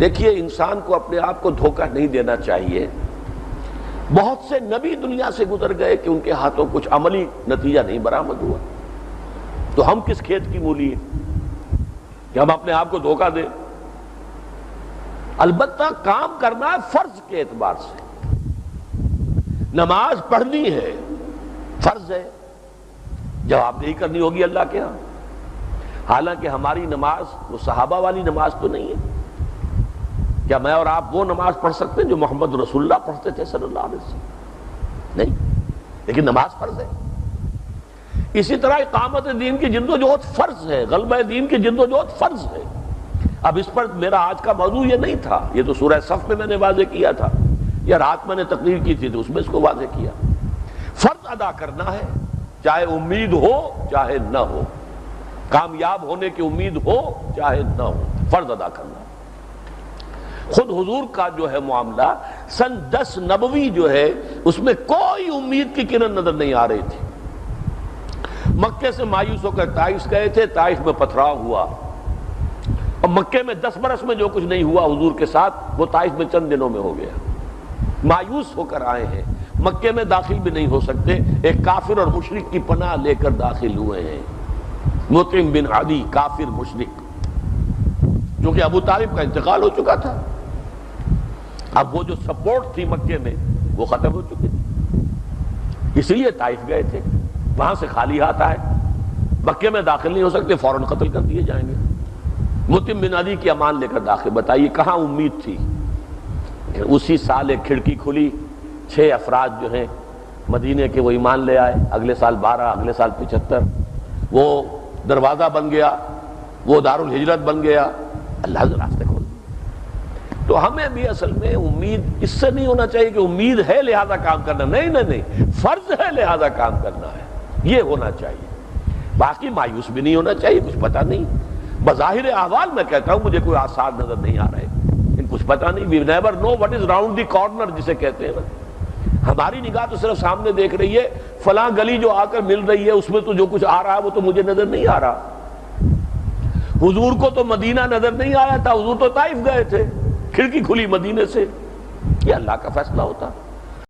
دیکھیے انسان کو اپنے آپ کو دھوکہ نہیں دینا چاہیے. بہت سے نبی دنیا سے گزر گئے کہ ان کے ہاتھوں کچھ عملی نتیجہ نہیں برآمد ہوا، تو ہم کس کھیت کی مولی ہیں کہ ہم اپنے آپ کو دھوکہ دیں؟ البتہ کام کرنا ہے فرض کے اعتبار سے. نماز پڑھنی ہے، فرض ہے، جواب دہی کرنی ہوگی اللہ کے ہاں. حالانکہ ہماری نماز وہ صحابہ والی نماز تو نہیں ہے. کیا میں اور آپ وہ نماز پڑھ سکتے ہیں جو محمد رسول اللہ پڑھتے تھے صلی اللہ علیہ وسلم؟ نہیں، لیکن نماز فرض ہے. اسی طرح اقامت دین کی جدوجہد فرض ہے، غلبہ دین کی جدوجہد فرض ہے. اب اس پر میرا آج کا موضوع یہ نہیں تھا، یہ تو سورہ صف میں نے واضح کیا تھا، یا رات میں نے تقریر کی تھی تو اس میں اس کو واضح کیا. فرض ادا کرنا ہے، چاہے امید ہو چاہے نہ ہو، کامیاب ہونے کی امید ہو چاہے نہ ہو، فرض ادا کرنا. خود حضور کا جو ہے معاملہ سن 10 نبوی جو ہے اس میں کوئی امید کی کرن نظر نہیں آ رہی تھی. مکے سے مایوس ہو کر طائف گئے تھے، طائف میں پتھراؤ ہوا، اور مکے میں 10 برس میں جو کچھ نہیں ہوا حضور کے ساتھ وہ طائف میں چند دنوں میں ہو گیا. مایوس ہو کر آئے ہیں، مکے میں داخل بھی نہیں ہو سکتے، ایک کافر اور مشرک کی پناہ لے کر داخل ہوئے ہیں. مطعم بن عدی، کافر مشرک، کیونکہ ابو طالب کا انتقال ہو چکا تھا. اب وہ جو سپورٹ تھی مکے میں وہ ختم ہو چکی تھی، اس لیے طائف گئے تھے. وہاں سے خالی ہاتھ آئے، مکے میں داخل نہیں ہو سکتے، فوراً قتل کر دیے جائیں گے. مطعم بن عدی کی امان لے کر داخل. بتائیے کہاں امید تھی؟ اسی سال ایک کھڑکی کھلی، 6 افراد جو ہیں مدینے کے وہ ایمان لے آئے. اگلے سال 12، اگلے سال 75، وہ دروازہ بن گیا، وہ دارالہجرت بن گیا. اللہ کے راستے کھول. تو ہمیں بھی اصل میں امید اس سے نہیں ہونا چاہیے کہ امید ہے لہذا کام کرنا. نہیں نہیں نہیں، فرض ہے لہذا کام کرنا ہے، یہ ہونا چاہیے. باقی مایوس بھی نہیں ہونا چاہیے. کچھ پتہ نہیں، بظاہر احوال میں کہتا ہوں مجھے کوئی آثار نظر نہیں آ رہے، لیکن کچھ پتہ نہیں. We never know what is round the corner جسے کہتے ہیں نا. ہماری نگاہ تو صرف سامنے دیکھ رہی ہے، فلاں گلی جو آ کر مل رہی ہے اس میں تو جو کچھ آ رہا ہے وہ تو مجھے نظر نہیں آ رہا. حضور کو تو مدینہ نظر نہیں آیا تھا، حضور تو طائف گئے تھے، کھڑکی کھلی مدینے سے. یہ اللہ کا فیصلہ ہوتا.